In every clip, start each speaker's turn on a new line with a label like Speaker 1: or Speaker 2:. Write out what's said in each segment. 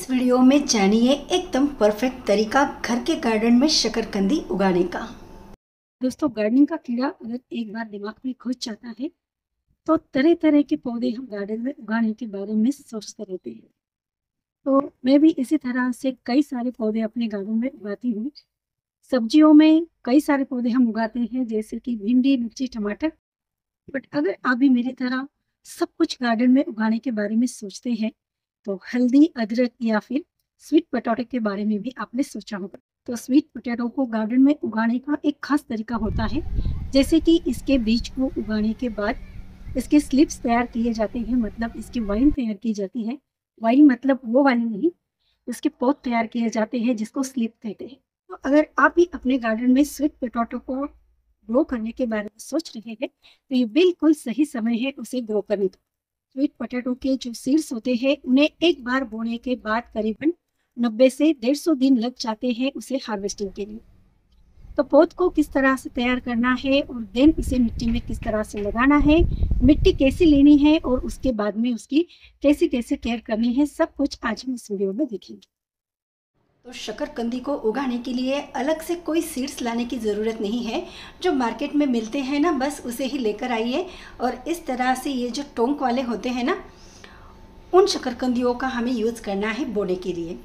Speaker 1: इस वीडियो में जानिए एकदम परफेक्ट तरीका घर के गार्डन में शकरकंदी उगाने का। दोस्तों, गार्डनिंग का कीड़ा अगर एक बार दिमाग में घुस जाता है तो तरह तरह के पौधे हम गार्डन में उगाने के बारे में सोचते रहते हैं। तो मैं भी इसी तरह से कई सारे पौधे अपने गार्डन में उगाती हूँ। सब्जियों में कई सारे पौधे हम उगाते हैं, जैसे कि भिंडी, मिर्ची, टमाटर। बट अगर आप भी मेरी तरह सब कुछ गार्डन में उगाने के बारे में सोचते हैं तो हल्दी, अदरक या फिर स्वीट पोटैटो के बारे में भी आपने सोचा होगा। तो स्वीट पोटैटो को गार्डन में उगाने का एक खास तरीका होता है, जैसे कि इसके बीज को उगाने के बाद इसके स्लिप्स तैयार किए जाते हैं, मतलब इसकी वाइन तैयार की जाती है। वाइन मतलब वो वाली नहीं, इसके पौध तैयार किए जाते हैं जिसको स्लिप कहते हैं। तो अगर आप भी अपने गार्डन में स्वीट पोटैटो को ग्रो करने के बारे में सोच रहे हैं तो ये बिल्कुल सही समय है उसे ग्रो करने का। स्वीट पोटैटो के जो सीड्स होते हैं उन्हें एक बार बोने के बाद करीबन 90 से 150 दिन लग जाते हैं उसे हार्वेस्टिंग के लिए। तो पौध को किस तरह से तैयार करना है और देन इसे मिट्टी में किस तरह से लगाना है, मिट्टी कैसी लेनी है और उसके बाद में उसकी कैसे कैसे केयर करनी है, सब कुछ आज हम इस वीडियो में देखेंगे। तो शकरकंदी को उगाने के लिए अलग से कोई सीड्स लाने की ज़रूरत नहीं है। जो मार्केट में मिलते हैं ना, बस उसे ही लेकर आइए। और इस तरह से ये जो टोंक वाले होते हैं ना, उन शकरकंदियों का हमें यूज़ करना है बोने के लिए।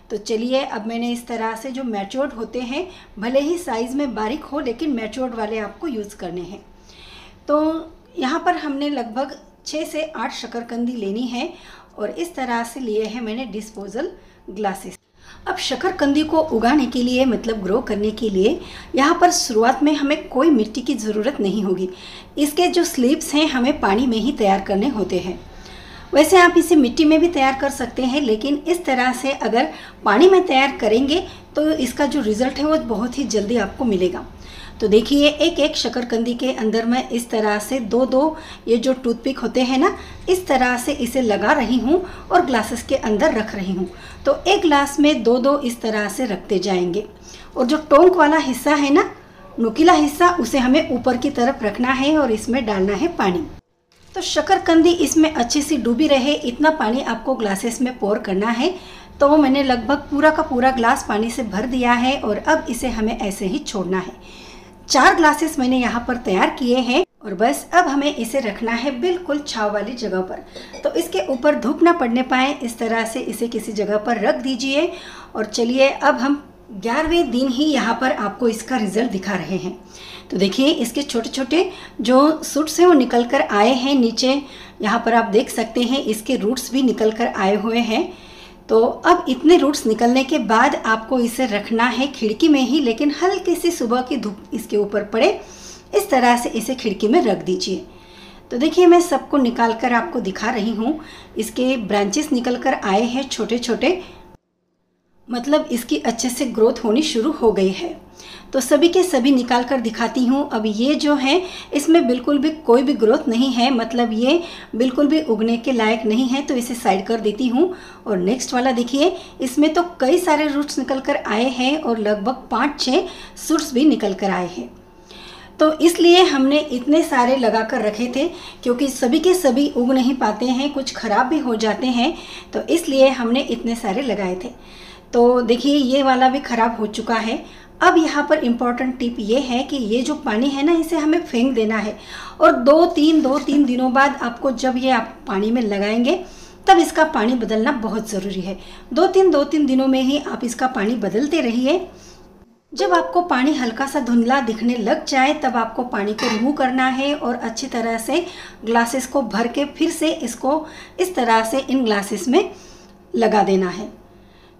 Speaker 1: तो चलिए, अब मैंने इस तरह से जो मैच्योर्ड होते हैं, भले ही साइज़ में बारीक हो लेकिन मैच्योर्ड वाले आपको यूज़ करने हैं। तो यहाँ पर हमने लगभग 6 से 8 शकरकंदी लेनी है और इस तरह से लिए हैं मैंने डिस्पोजल ग्लासेस। अब शकरकंदी को उगाने के लिए, मतलब ग्रो करने के लिए, यहाँ पर शुरुआत में हमें कोई मिट्टी की ज़रूरत नहीं होगी। इसके जो स्लिप्स हैं हमें पानी में ही तैयार करने होते हैं। वैसे आप इसे मिट्टी में भी तैयार कर सकते हैं, लेकिन इस तरह से अगर पानी में तैयार करेंगे तो इसका जो रिज़ल्ट है वो बहुत ही जल्दी आपको मिलेगा। तो देखिए, एक एक शकरकंदी के अंदर मैं इस तरह से दो ये जो टूथपिक होते हैं ना, इस तरह से इसे लगा रही हूँ और ग्लासेस के अंदर रख रही हूँ। तो एक ग्लास में दो इस तरह से रखते जाएंगे। और जो टोंक वाला हिस्सा है ना, नुकीला हिस्सा, उसे हमें ऊपर की तरफ रखना है और इसमें डालना है पानी। तो शकरकंदी इसमें अच्छी सी डूबी रहे, इतना पानी आपको ग्लासेस में पोर करना है। तो मैंने लगभग पूरा का पूरा ग्लास पानी से भर दिया है और अब इसे हमें ऐसे ही छोड़ना है। 4 ग्लासेस मैंने यहाँ पर तैयार किए हैं और बस अब हमें इसे रखना है बिल्कुल छांव वाली जगह पर। तो इसके ऊपर धूप ना पड़ने पाए, इस तरह से इसे किसी जगह पर रख दीजिए। और चलिए, अब हम 11वें दिन ही यहाँ पर आपको इसका रिजल्ट दिखा रहे हैं। तो देखिए, इसके छोटे छोटे जो शूट्स हैं वो निकल कर आए हैं नीचे। यहाँ पर आप देख सकते हैं इसके रूट्स भी निकल कर आए हुए हैं। तो अब इतने रूट्स निकलने के बाद आपको इसे रखना है खिड़की में ही, लेकिन हल्की सी सुबह की धूप इसके ऊपर पड़े, इस तरह से इसे खिड़की में रख दीजिए। तो देखिए, मैं सबको निकाल कर आपको दिखा रही हूँ। इसके ब्रांचेस निकल कर आए हैं छोटे छोटे, मतलब इसकी अच्छे से ग्रोथ होनी शुरू हो गई है। तो सभी के सभी निकाल कर दिखाती हूँ। अब ये जो है, इसमें बिल्कुल भी कोई भी ग्रोथ नहीं है, मतलब ये बिल्कुल भी उगने के लायक नहीं है, तो इसे साइड कर देती हूँ। और नेक्स्ट वाला देखिए, इसमें तो कई सारे रूट्स निकल कर आए हैं और लगभग 5-6 शूट्स भी निकल कर आए हैं। तो इसलिए हमने इतने सारे लगा कर रखे थे, क्योंकि सभी के सभी उग नहीं पाते हैं, कुछ ख़राब भी हो जाते हैं, तो इसलिए हमने इतने सारे लगाए थे। तो देखिए, ये वाला भी ख़राब हो चुका है। अब यहाँ पर इम्पॉर्टेंट टिप ये है कि ये जो पानी है ना, इसे हमें फेंक देना है। और 2-3 दिनों बाद आपको, जब ये आप पानी में लगाएंगे, तब इसका पानी बदलना बहुत ज़रूरी है। 2-3 दिनों में ही आप इसका पानी बदलते रहिए। जब आपको पानी हल्का सा धुंधला दिखने लग जाए, तब आपको पानी को रिमूव करना है और अच्छी तरह से ग्लासेस को भर के फिर से इसको इस तरह से इन ग्लासेस में लगा देना है।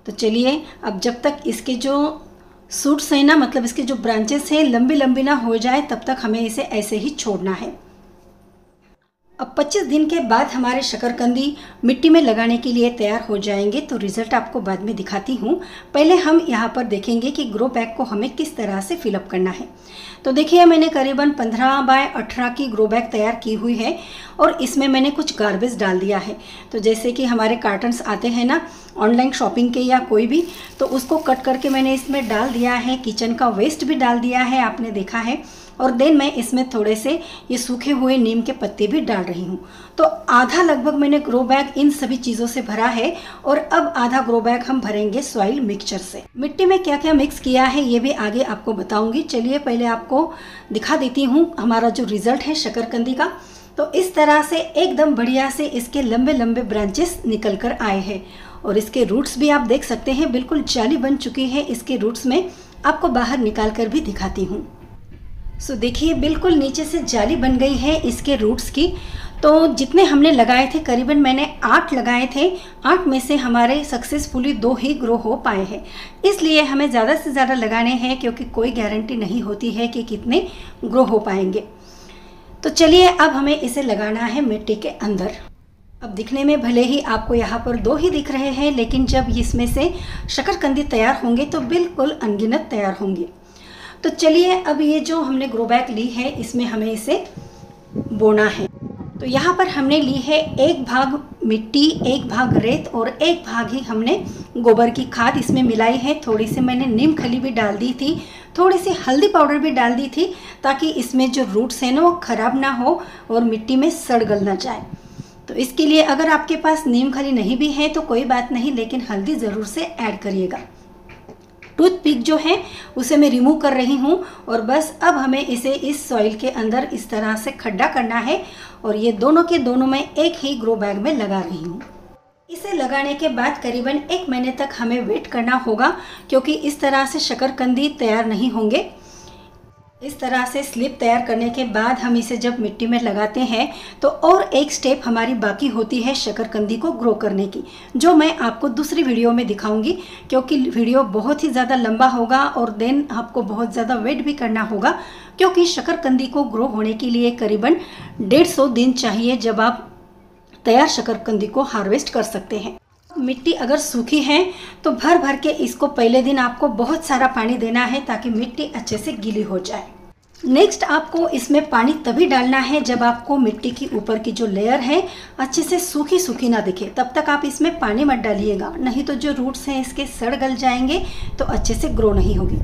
Speaker 1: तो चलिए, अब जब तक इसके जो सूट्स हैं ना, मतलब इसके जो ब्रांचेस हैं, लंबी लंबी ना हो जाए, तब तक हमें इसे ऐसे ही छोड़ना है। अब 25 दिन के बाद हमारे शकरकंदी मिट्टी में लगाने के लिए तैयार हो जाएंगे। तो रिज़ल्ट आपको बाद में दिखाती हूँ। पहले हम यहाँ पर देखेंगे कि ग्रो बैग को हमें किस तरह से फिलअप करना है। तो देखिए, मैंने करीबन 15 बाय 18 की ग्रो बैग तैयार की हुई है और इसमें मैंने कुछ गार्बेज डाल दिया है। तो जैसे कि हमारे कार्टन्स आते हैं ना ऑनलाइन शॉपिंग के या कोई भी, तो उसको कट करके मैंने इसमें डाल दिया है। किचन का वेस्ट भी डाल दिया है, आपने देखा है। और देन मैं इसमें थोड़े से ये सूखे हुए नीम के पत्ते भी डाल रही हूँ। तो आधा लगभग मैंने ग्रो बैग इन सभी चीज़ों से भरा है और अब आधा ग्रो बैग हम भरेंगे सॉइल मिक्सचर से। मिट्टी में क्या क्या मिक्स किया है ये भी आगे आपको बताऊंगी। चलिए पहले आपको दिखा देती हूँ हमारा जो रिजल्ट है शकरकंदी का। तो इस तरह से एकदम बढ़िया से इसके लंबे लंबे ब्रांचेस निकल कर आए हैं और इसके रूट्स भी आप देख सकते हैं बिल्कुल जाली बन चुकी है इसके रूट्स में। आपको बाहर निकाल कर भी दिखाती हूँ। सो देखिए बिल्कुल नीचे से जाली बन गई है इसके रूट्स की। तो जितने हमने लगाए थे करीबन मैंने 8 लगाए थे, 8 में से हमारे सक्सेसफुली 2 ही ग्रो हो पाए हैं। इसलिए हमें ज़्यादा से ज़्यादा लगाने हैं क्योंकि कोई गारंटी नहीं होती है कि कितने ग्रो हो पाएंगे। तो चलिए अब हमें इसे लगाना है मिट्टी के अंदर। अब दिखने में भले ही आपको यहाँ पर 2 ही दिख रहे हैं, लेकिन जब इसमें से शकरकंदी तैयार होंगे तो बिल्कुल अनगिनत तैयार होंगे। तो चलिए अब ये जो हमने ग्रो बैग ली है इसमें हमें इसे बोना है। तो यहाँ पर हमने ली है 1 भाग मिट्टी, 1 भाग रेत और 1 भाग ही हमने गोबर की खाद इसमें मिलाई है। थोड़ी सी मैंने नीम खली भी डाल दी थी, थोड़ी सी हल्दी पाउडर भी डाल दी थी ताकि इसमें जो रूट्स हैं ना वो ख़राब ना हो और मिट्टी में सड़ गल ना जाए। तो इसके लिए अगर आपके पास नीम खली नहीं भी है तो कोई बात नहीं, लेकिन हल्दी ज़रूर से ऐड करिएगा। टूथपिक जो है उसे मैं रिमूव कर रही हूँ और बस अब हमें इसे इस सॉइल के अंदर इस तरह से खड्डा करना है और ये दोनों के दोनों मैं एक ही ग्रो बैग में लगा रही हूँ। इसे लगाने के बाद करीबन 1 महीने तक हमें वेट करना होगा क्योंकि इस तरह से शकरकंदी तैयार नहीं होंगे। इस तरह से स्लिप तैयार करने के बाद हम इसे जब मिट्टी में लगाते हैं तो और एक स्टेप हमारी बाकी होती है शकरकंदी को ग्रो करने की, जो मैं आपको दूसरी वीडियो में दिखाऊंगी क्योंकि वीडियो बहुत ही ज़्यादा लंबा होगा और देन आपको बहुत ज़्यादा वेट भी करना होगा क्योंकि शकरकंदी को ग्रो होने के लिए करीबन 150 दिन चाहिए जब आप तैयार शकरकंदी को हार्वेस्ट कर सकते हैं। मिट्टी अगर सूखी है तो भर भर के इसको पहले दिन आपको बहुत सारा पानी देना है ताकि मिट्टी अच्छे से गीली हो जाए। नेक्स्ट आपको इसमें पानी तभी डालना है जब आपको मिट्टी की ऊपर की जो लेयर है अच्छे से सूखी सूखी ना दिखे, तब तक आप इसमें पानी मत डालिएगा, नहीं तो जो रूट्स हैं इसके सड़ गल जाएंगे तो अच्छे से ग्रो नहीं होगी।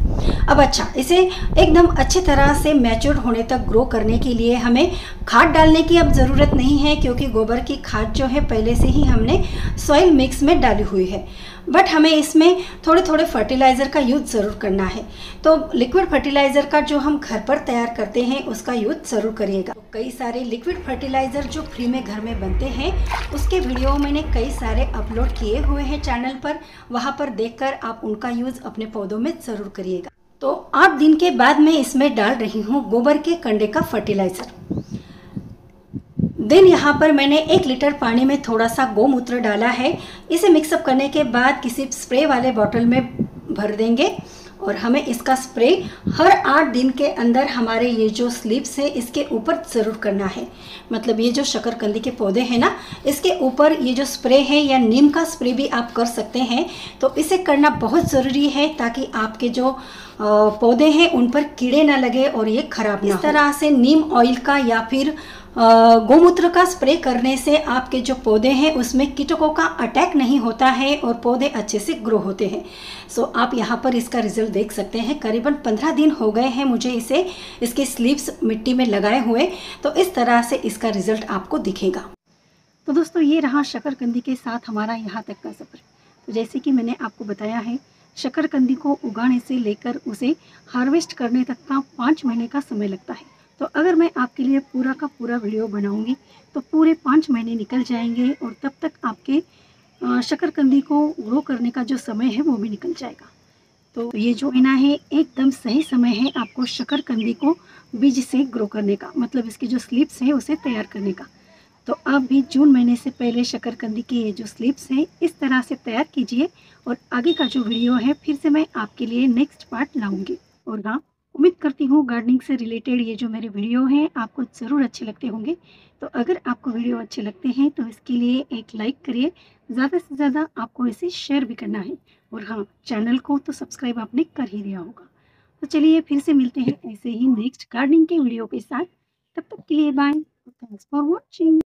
Speaker 1: अब अच्छा, इसे एकदम अच्छी तरह से मैच्योर होने तक ग्रो करने के लिए हमें खाद डालने की अब ज़रूरत नहीं है क्योंकि गोबर की खाद जो है पहले से ही हमने सॉइल मिक्स में डाली हुई है। बट हमें इसमें थोड़े थोड़े फर्टिलाइज़र का यूज़ ज़रूर करना है। तो लिक्विड फर्टिलाइज़र का जो हम घर पर तैयार करते हैं उसका यूज़ ज़रूर करिएगा। तो कई सारे लिक्विड फर्टिलाइज़र जो फ्री में घर में बनते हैं उसके वीडियो मैंने कई सारे अपलोड किए हुए हैं चैनल पर, वहाँ पर देखकर आप उनका यूज़ अपने पौधों में ज़रूर करिएगा। तो 8 दिन के बाद मैं इसमें डाल रही हूँ गोबर के कंडे का फर्टिलाइज़र। देन यहाँ पर मैंने 1 लीटर पानी में थोड़ा सा गोमूत्र डाला है। इसे मिक्सअप करने के बाद किसी स्प्रे वाले बॉटल में भर देंगे और हमें इसका स्प्रे हर 8 दिन के अंदर हमारे ये जो स्लीव्स है इसके ऊपर ज़रूर करना है। मतलब ये जो शकरकंदी के पौधे हैं ना, इसके ऊपर ये जो स्प्रे है या नीम का स्प्रे भी आप कर सकते हैं। तो इसे करना बहुत ज़रूरी है ताकि आपके जो पौधे हैं उन पर कीड़े ना लगे और ये खराब ना हो। इस तरह से नीम ऑयल का या फिर गोमूत्र का स्प्रे करने से आपके जो पौधे हैं उसमें कीटकों का अटैक नहीं होता है और पौधे अच्छे से ग्रो होते हैं। सो आप यहाँ पर इसका रिजल्ट देख सकते हैं। करीबन 15 दिन हो गए हैं मुझे इसके स्लीव्स मिट्टी में लगाए हुए, तो इस तरह से इसका रिजल्ट आपको दिखेगा। तो दोस्तों ये रहा शकरकंदी के साथ हमारा यहाँ तक का सफ़र। तो जैसे कि मैंने आपको बताया है, शकरकंदी को उगाने से लेकर उसे हार्वेस्ट करने तक का 5 महीने का समय लगता है। तो अगर मैं आपके लिए पूरा का पूरा वीडियो बनाऊंगी तो पूरे 5 महीने निकल जाएंगे और तब तक आपके शकरकंदी को ग्रो करने का जो समय है वो भी निकल जाएगा। तो ये जो महीना है एकदम सही समय है आपको शकरकंदी को बीज से ग्रो करने का, मतलब इसकी जो स्लिप्स है उसे तैयार करने का। तो आप भी जून महीने से पहले शकरकंदी की ये जो स्लिप्स हैं इस तरह से तैयार कीजिए और आगे का जो वीडियो है फिर से मैं आपके लिए नेक्स्ट पार्ट लाऊंगी। और हाँ, उम्मीद करती हूँ गार्डनिंग से रिलेटेड ये जो मेरे वीडियो हैं आपको ज़रूर अच्छे लगते होंगे। तो अगर आपको वीडियो अच्छे लगते हैं तो इसके लिए एक लाइक करिए, ज़्यादा से ज़्यादा आपको इसे शेयर भी करना है। और हाँ, चैनल को तो सब्सक्राइब आपने कर ही दिया होगा। तो चलिए फिर से मिलते हैं ऐसे ही नेक्स्ट गार्डनिंग के वीडियो के साथ। तब तक के लिए बाय, थैंक्स फॉर वॉचिंग।